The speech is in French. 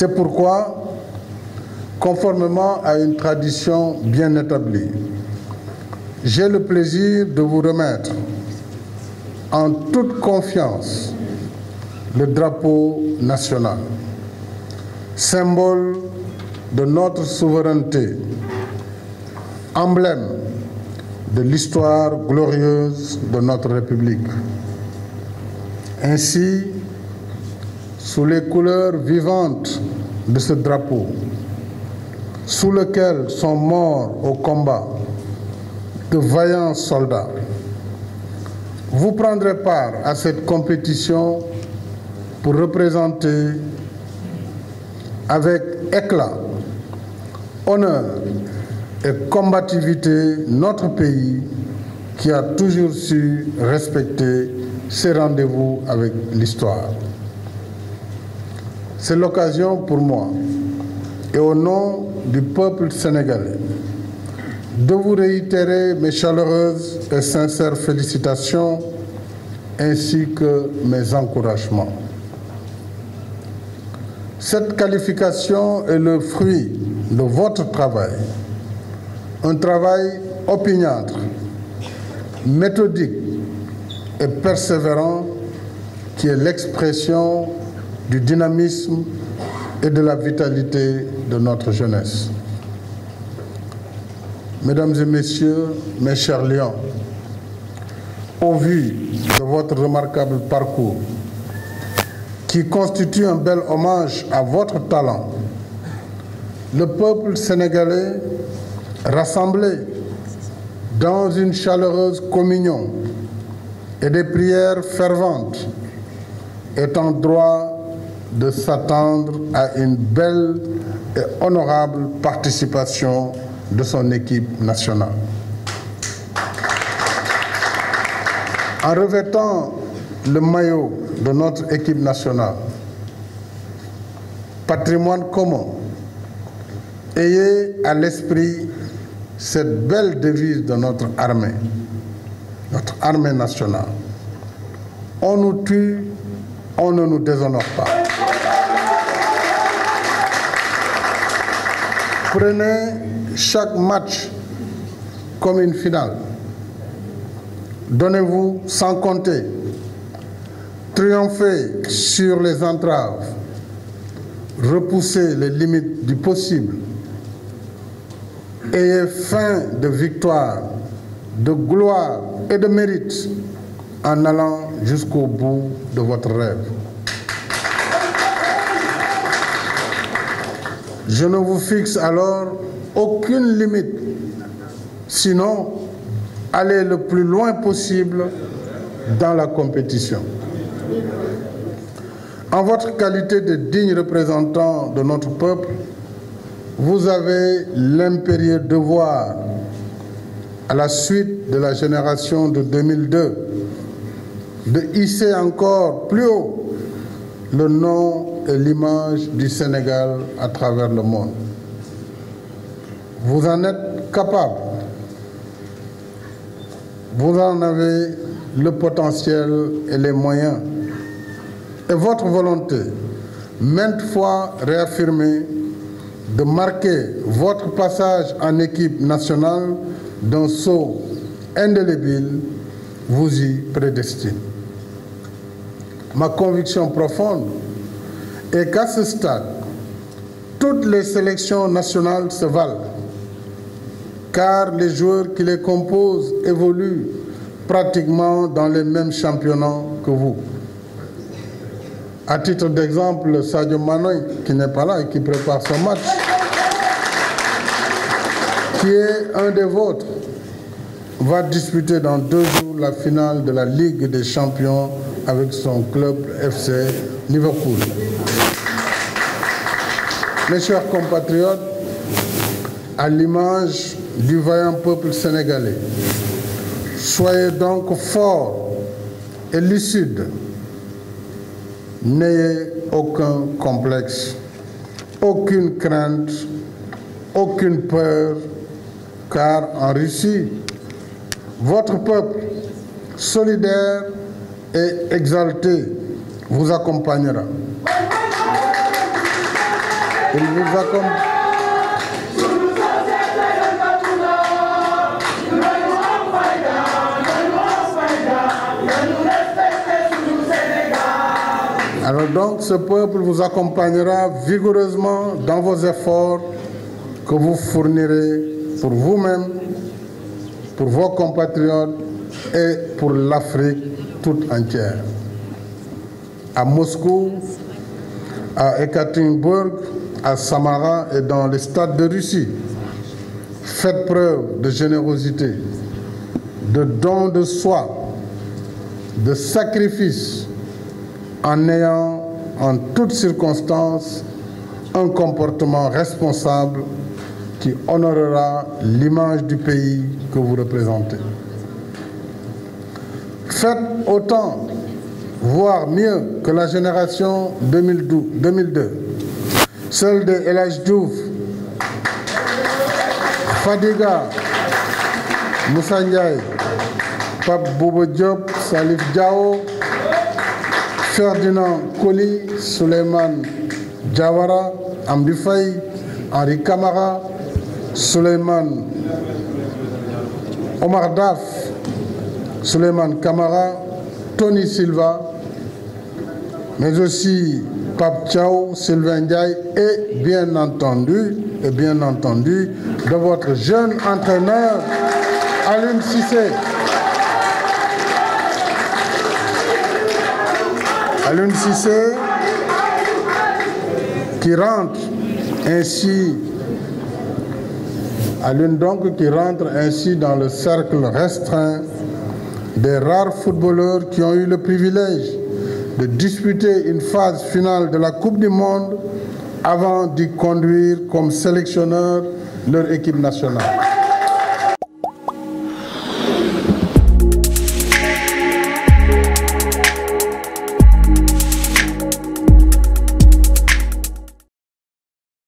C'est pourquoi, conformément à une tradition bien établie, j'ai le plaisir de vous remettre en toute confiance le drapeau national, symbole de notre souveraineté, emblème de l'histoire glorieuse de notre République. Ainsi, sous les couleurs vivantes de ce drapeau, sous lequel sont morts au combat de vaillants soldats, vous prendrez part à cette compétition pour représenter avec éclat, honneur et combativité notre pays qui a toujours su respecter ses rendez-vous avec l'histoire. C'est l'occasion pour moi et au nom du peuple sénégalais de vous réitérer mes chaleureuses et sincères félicitations ainsi que mes encouragements. Cette qualification est le fruit de votre travail, un travail opiniâtre, méthodique et persévérant qui est l'expression du dynamisme et de la vitalité de notre jeunesse. Mesdames et messieurs, mes chers lions, au vu de votre remarquable parcours, qui constitue un bel hommage à votre talent, le peuple sénégalais, rassemblé dans une chaleureuse communion et des prières ferventes, est en droit de s'attendre à une belle et honorable participation de son équipe nationale. En revêtant le maillot de notre équipe nationale, patrimoine commun, ayez à l'esprit cette belle devise de notre armée nationale. On nous tue, on ne nous déshonore pas. Prenez chaque match comme une finale. Donnez-vous sans compter. Triomphez sur les entraves. Repoussez les limites du possible. Ayez faim de victoire, de gloire et de mérite en allant jusqu'au bout de votre rêve. Je ne vous fixe alors aucune limite, sinon allez le plus loin possible dans la compétition. En votre qualité de digne représentant de notre peuple, vous avez l'impérieux devoir, à la suite de la génération de 2002, de hisser encore plus haut le nom et l'image du Sénégal à travers le monde. Vous en êtes capable. Vous en avez le potentiel et les moyens. Et votre volonté, maintes fois réaffirmée, de marquer votre passage en équipe nationale d'un sceau indélébile, vous y prédestine. Ma conviction profonde est qu'à ce stade, toutes les sélections nationales se valent, car les joueurs qui les composent évoluent pratiquement dans les mêmes championnats que vous. À titre d'exemple, Sadio Mané, qui n'est pas là et qui prépare son match, qui est un des vôtres, va disputer dans 2 jours la finale de la Ligue des Champions avec son club FC Liverpool. Mes chers compatriotes, à l'image du vaillant peuple sénégalais, soyez donc forts et lucides. N'ayez aucun complexe, aucune crainte, aucune peur, car en Russie, votre peuple, solidaire et exalté, vous accompagnera. Il vous accompagne. Alors donc, ce peuple vous accompagnera vigoureusement dans vos efforts que vous fournirez pour vous-même, pour vos compatriotes et pour l'Afrique toute entière. À Moscou, à Ekaterinbourg, à Samara et dans les stades de Russie, faites preuve de générosité, de don de soi, de sacrifice, en ayant en toutes circonstances un comportement responsable qui honorera l'image du pays que vous représentez. Faites autant, voire mieux que la génération 2002, celle de El Hadj Diouf, Fadiga, Moussa Ndiaye, Pape Bouba Diop, Salif Diao, Ferdinand Coly, Souleymane Diawara, Amdi Faye, Henri Camara, Souleymane Omar Daf, Souleymane Camara, Tony Silva, mais aussi Pape Thiaw, Sylvain Ndiaye et bien entendu, de votre jeune entraîneur, Aliou Cissé. Aliou Cissé qui rentre ainsi dans le cercle restreint des rares footballeurs qui ont eu le privilège de disputer une phase finale de la Coupe du Monde avant d'y conduire comme sélectionneur leur équipe nationale.